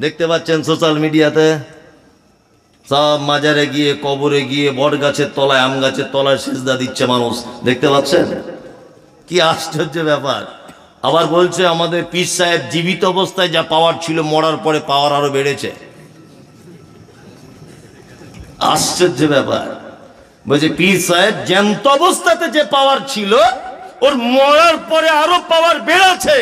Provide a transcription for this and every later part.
দেখতে পাচ্ছেন সোশ্যাল মিডিয়াতে সব মাজারে গিয়ে, কবরে গিয়ে, বট গাছের তলায়, আম গাছের তলায় সিজদা দিচ্ছে মানুষ, দেখতে পাচ্ছেন? কি আশ্চর্য ব্যাপার। আবার বলছে আমাদের পীর সাহেব জীবিত অবস্থায় যা পাওয়ার ছিল মরার পরে পাওয়ার আরো বেড়েছে। আশ্চর্য ব্যাপার। বলছে পীর সাহেব জ্যান্ত অবস্থাতে যে পাওয়ার ছিল ওর মরার পরে আরো পাওয়ার বেড়েছে।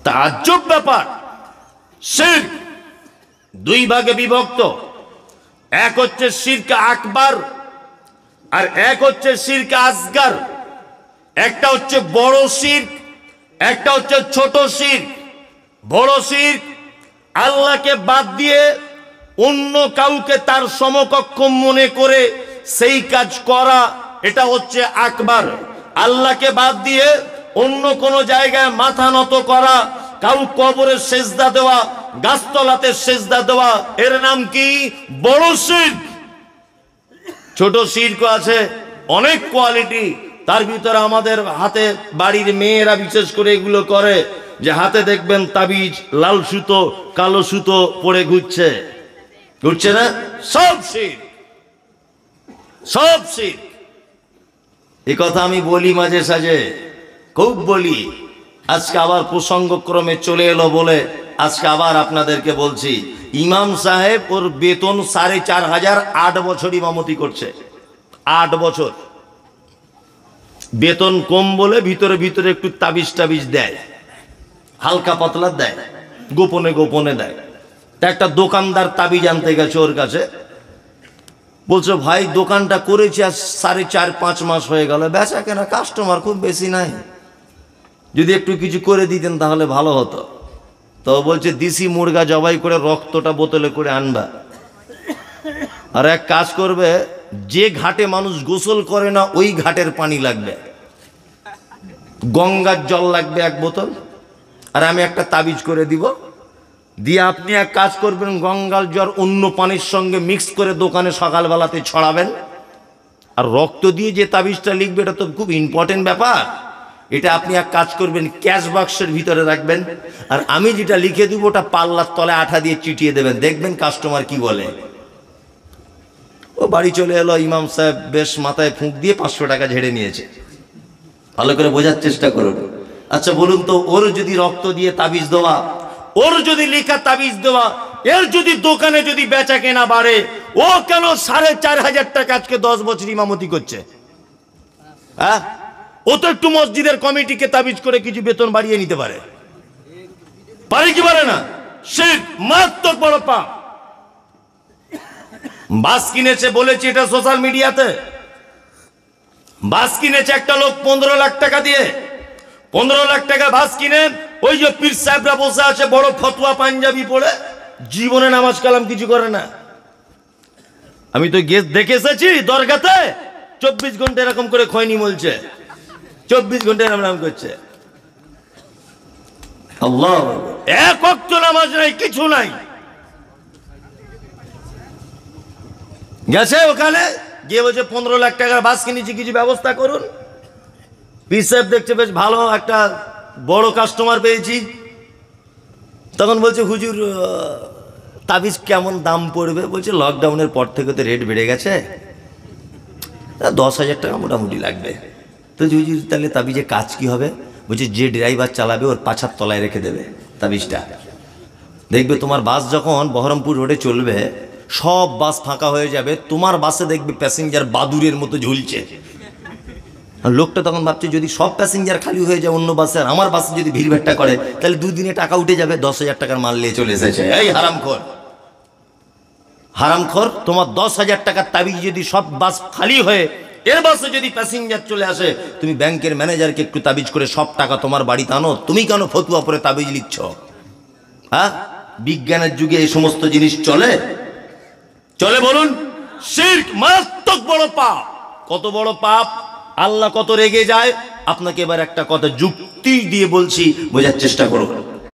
তাজ্জব ব্যাপার। শিরক দুই ভাগে বিভক্ত, এক হচ্ছে শিরক আকবার আর এক হচ্ছে শিরক আসগার। একটা হচ্ছে বড় শিরক, একটা হচ্ছে ছোট শিরক। বড় শিরক আল্লাহকে বাদ দিয়ে অন্য কাউকে তার সমকক্ষ মনে করে সেই কাজ করা, এটা হচ্ছে আকবার। আল্লাহকে বাদ দিয়ে অন্য কোন জায়গায় মাথা নত করা, কাউ কবরে সেজদা দেওয়া, গাছতলাতে সেজদা দেওয়া, এর নাম কি? বড় শিরক। ছোট শিরক আছে অনেক কোয়ালিটি, তার ভিতরে আমাদের হাতে বাড়ির মেয়েরা বিশেষ করে এগুলো করে, যে হাতে দেখবেন তাবিজ, লাল সুতো, কালো সুতো পরে ঘুরছে, ঘুরছে না? সব শিরক, সব শিরক। এই কথা আমি বলি মাঝে সাঝে, খুব বলি। আজকে আবার প্রসঙ্গক্রমে চলে এলো বলে আজকে আবার আপনাদেরকে বলছি। ইমাম সাহেব ওর বেতন 4,500, 8 বছর ইমামতি করছে, 8 বছর বেতন কম বলে ভিতরে ভিতরে একটু তাবিজ টাবিজ দেয়, হালকা পাতলা দেয়, গোপনে গোপনে দেয়। একটা দোকানদার তাবিজ আনতে গেছে ওর কাছে, বলছে ভাই দোকানটা করেছি আজ 4.5-5 মাস হয়ে গেল, বেচা কেনা কাস্টমার খুব বেশি নাই, যদি একটু কিছু করে দিতেন তাহলে ভালো হতো। তো বলছে দেশি মুরগা জবাই করে রক্তটা বোতলে করে আনবা, আর এক কাজ করবে, যে ঘাটে মানুষ গোসল করে না ওই ঘাটের পানি লাগবে, গঙ্গার জল লাগবে 1 বোতল, আর আমি একটা তাবিজ করে দিব, দিয়ে আপনি এক কাজ করবেন, গঙ্গার জল অন্য পানির সঙ্গে মিক্স করে দোকানে সকালবেলাতে ছড়াবেন। আর রক্ত দিয়ে যে তাবিজটা লিখবে এটা তো খুব ইম্পর্টেন্ট ব্যাপার, এটা আপনি এক কাজ করবেন ক্যাশ বাক্সের ভিতরে রাখবেন, আর আমি যেটা লিখে দিব ওটা পাল্লার তলে আঠা দিয়ে চিটিয়ে দেবেন, দেখবেন কাস্টমার কি বলে। ও বাড়ি চলে এলো, ইমাম সাহেব বেশ মাথায় ফুঁক দিয়ে 500 টাকা ঝেড়ে নিয়েছে। ভালো করে বোঝার চেষ্টা করুন। আচ্ছা বলুন তো, ওর যদি রক্ত দিয়ে তাবিজ দেওয়া, ওর যদি লেখা তাবিজ দেওয়া, এর যদি দোকানে যদি বেচা কেনা বাড়ে, ও কেন 4,500 টাকা আজকে 10 বছর ইমামতি করছে? হ্যাঁ, ও তো একটু মসজিদের কমিটিকে তাবিজ করে কিছু বেতন বাড়িয়ে নিতে পারে, পারে কি পারে না? শিরক মারাত্মক বড় পাপ। বাস কিনেছে, বলেছি এটা সোশ্যাল মিডিয়াতে, বাস কিনেছে একটা লোক 15 লাখ টাকা দিয়ে, 15 লাখ টাকা বাস কিনে ওই যে পীর সাহেবরা বসে আছে বড় ফতোয়া পাঞ্জাবি পরে, জীবনে নামাজ কালাম কিছু করে না। আমি তো দেখে এসেছি দরগাতে 24 ঘন্টা এরকম করে খয়নি বলছে, 24 ঘন্টা এরকম নাম করছে। আল্লাহ, এক ওয়াক্ত নামাজ নাই, কিছু নাই। গেছে ওখানে গিয়ে বলছে 15 লাখ টাকার বাস কিনেছি, কিছু ব্যবস্থা করুন। পীর সাহেব দেখছে বেশ ভালো একটা বড় কাস্টমার পেয়েছি, তখন বলছে হুজুর তাবিজ কেমন দাম পড়বে? বলছে লকডাউনের পর থেকে তো রেট বেড়ে গেছে, 10,000 টাকা মোটামুটি লাগবে। তো হুজুর তাহলে তাবিজে কাজ কি হবে? বলছে যে ড্রাইভার চালাবে ওর পাছার তলায় রেখে দেবে তাবিজটা, দেখবে তোমার বাস যখন বহরমপুর রোডে চলবে সব বাস ফাঁকা হয়ে যাবে, তোমার বাসে দেখবে প্যাসেঞ্জার বাদুরের মতো ঝুলছে। লোকটা তখন ভাবছে যদি সব প্যাসেঞ্জার খালি হয়ে যায় অন্য বাসে, আর আমার বাসে যদি ভিড়ভাট্টা করে তাহলে 2 দিনে টাকা উঠে যাবে, 10,000 টাকার মাল নিয়ে চলে এসেছে। এই হারামখোর, হারামখোর, তোমার 10,000 টাকার তাবিজ যদি সব বাস খালি হয়ে এর বাসে যদি প্যাসেঞ্জার চলে আসে, তুমি ব্যাংকের ম্যানেজারকে একটু তাবিজ করে সব টাকা তোমার বাড়িতে আনো, তুমি কেন ফতুয়া পরে তাবিজ লিখছ? হ্যাঁ, বিজ্ঞানের যুগে এই সমস্ত জিনিস চলে? চলে বলুন? শিরক মারাত্মক বড় পাপ। কত বড় পাপ, আল্লাহ কত রেগে যায়। আপনাকে এবার একটা কথা যুক্তি দিয়ে বলছি, বোঝার চেষ্টা করুন।